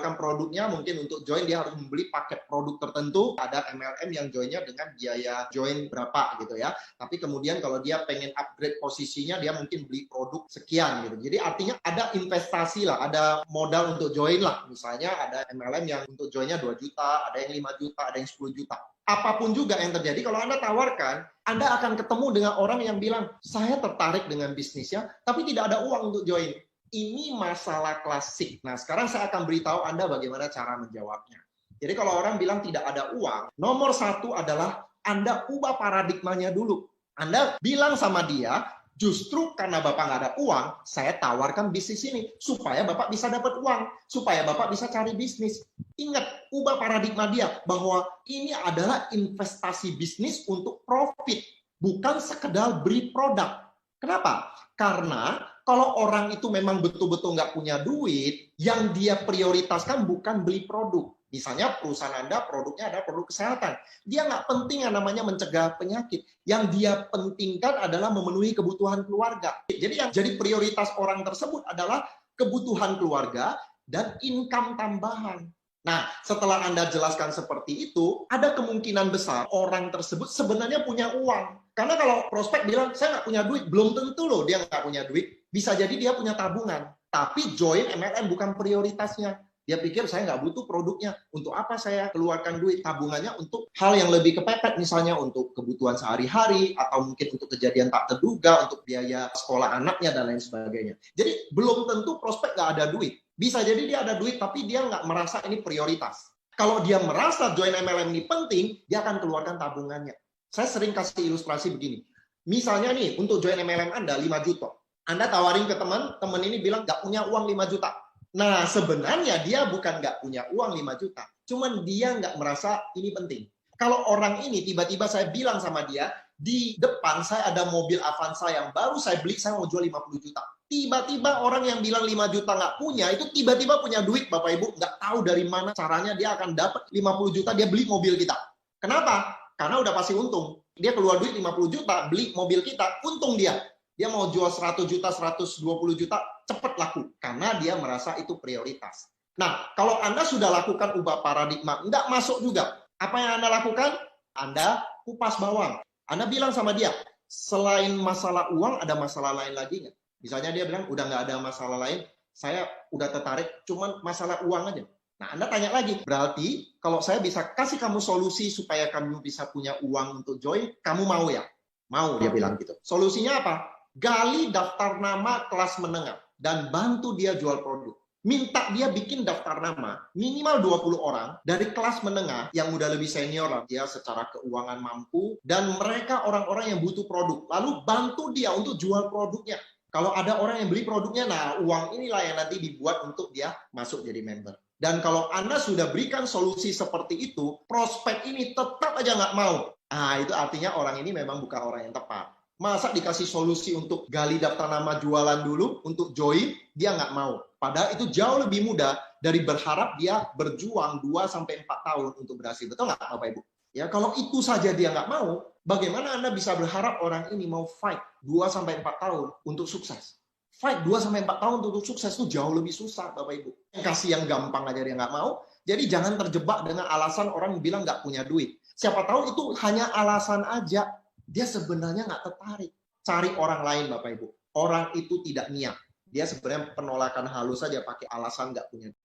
menawarkan produknya, mungkin untuk join dia harus membeli paket produk tertentu, ada MLM yang joinnya dengan biaya join berapa gitu ya. Tapi kemudian kalau dia pengen upgrade posisinya, dia mungkin beli produk sekian gitu. Jadi artinya ada investasi lah, ada modal untuk join lah. Misalnya ada MLM yang untuk joinnya 2 juta, ada yang 5 juta, ada yang 10 juta. Apapun juga yang terjadi, kalau Anda tawarkan, Anda akan ketemu dengan orang yang bilang, saya tertarik dengan bisnisnya, tapi tidak ada uang untuk join. Ini masalah klasik. Nah, sekarang saya akan beritahu Anda bagaimana cara menjawabnya. Jadi kalau orang bilang tidak ada uang, nomor 1 adalah Anda ubah paradigmanya dulu. Anda bilang sama dia, justru karena Bapak nggak ada uang, saya tawarkan bisnis ini, supaya Bapak bisa dapat uang, supaya Bapak bisa cari bisnis. Ingat, ubah paradigma dia, bahwa ini adalah investasi bisnis untuk profit, bukan sekedar beli produk. Kenapa? Karena kalau orang itu memang betul-betul nggak punya duit, yang dia prioritaskan bukan beli produk. Misalnya perusahaan Anda produknya adalah produk kesehatan. Dia nggak penting yang namanya mencegah penyakit. Yang dia pentingkan adalah memenuhi kebutuhan keluarga. Jadi yang jadi prioritas orang tersebut adalah kebutuhan keluarga dan income tambahan. Nah, setelah Anda jelaskan seperti itu, ada kemungkinan besar orang tersebut sebenarnya punya uang. Karena kalau prospek bilang, saya nggak punya duit, belum tentu loh dia nggak punya duit. Bisa jadi dia punya tabungan. Tapi join MLM bukan prioritasnya. Dia pikir saya nggak butuh produknya. Untuk apa saya keluarkan duit? Tabungannya untuk hal yang lebih kepepet, misalnya untuk kebutuhan sehari-hari, atau mungkin untuk kejadian tak terduga, untuk biaya sekolah anaknya, dan lain sebagainya. Jadi belum tentu prospek nggak ada duit. Bisa jadi dia ada duit, tapi dia nggak merasa ini prioritas. Kalau dia merasa join MLM ini penting, dia akan keluarkan tabungannya. Saya sering kasih ilustrasi begini. Misalnya nih, untuk join MLM Anda 5 juta. Anda tawarin ke teman ini bilang nggak punya uang 5 juta. Nah, sebenarnya dia bukan nggak punya uang 5 juta. Cuman dia nggak merasa ini penting. Kalau orang ini tiba-tiba saya bilang sama dia, di depan saya ada mobil Avanza yang baru saya beli, saya mau jual 50 juta. Tiba-tiba orang yang bilang 5 juta nggak punya, itu tiba-tiba punya duit, Bapak Ibu. Nggak tahu dari mana caranya dia akan dapat 50 juta, dia beli mobil kita. Kenapa? Karena udah pasti untung. Dia keluar duit 50 juta, beli mobil kita, untung dia. Dia mau jual 100 juta, 120 juta, cepat laku. Karena dia merasa itu prioritas. Nah, kalau Anda sudah lakukan ubah paradigma, nggak masuk juga. Apa yang Anda lakukan? Anda kupas bawang. Anda bilang sama dia, selain masalah uang, ada masalah lain lagi nggak? Misalnya dia bilang, udah nggak ada masalah lain, saya udah tertarik, cuman masalah uang aja. Nah, Anda tanya lagi, berarti kalau saya bisa kasih kamu solusi supaya kamu bisa punya uang untuk join, kamu mau ya? Mau, dia bilang gitu. Solusinya apa? Gali daftar nama kelas menengah dan bantu dia jual produk. Minta dia bikin daftar nama minimal 20 orang dari kelas menengah yang udah lebih senior lah, dia secara keuangan mampu, dan mereka orang-orang yang butuh produk. Lalu bantu dia untuk jual produknya. Kalau ada orang yang beli produknya, nah uang inilah yang nanti dibuat untuk dia masuk jadi member. Dan kalau Anda sudah berikan solusi seperti itu, prospek ini tetap aja nggak mau. Nah, itu artinya orang ini memang bukan orang yang tepat. Masa dikasih solusi untuk gali daftar nama jualan dulu, untuk join, dia nggak mau. Padahal itu jauh lebih mudah dari berharap dia berjuang 2-4 tahun untuk berhasil. Betul nggak, Bapak Ibu? Ya, kalau itu saja dia nggak mau, bagaimana Anda bisa berharap orang ini mau fight 2-4 tahun untuk sukses? Fight 2-4 tahun untuk sukses itu jauh lebih susah, Bapak Ibu. Yang kasih yang gampang aja dia nggak mau. Jadi jangan terjebak dengan alasan orang yang bilang nggak punya duit. Siapa tahu itu hanya alasan aja. Dia sebenarnya nggak tertarik. Cari orang lain, Bapak Ibu. Orang itu tidak niat. Dia sebenarnya penolakan halus saja pakai alasan nggak punya.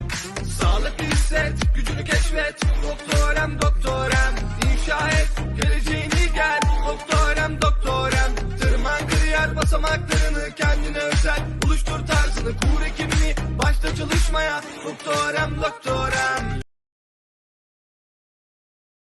Sağlıklı hisset, gücünü keşfet. Doktorem, doktorem. İnşa et, geleceğini gel. Doktorem, doktorem. Tırman kariyer basamaklarını kendine özel. Oluştur tarzını, kur ekibini. Başta çalışmaya. Doktorem, doktorem.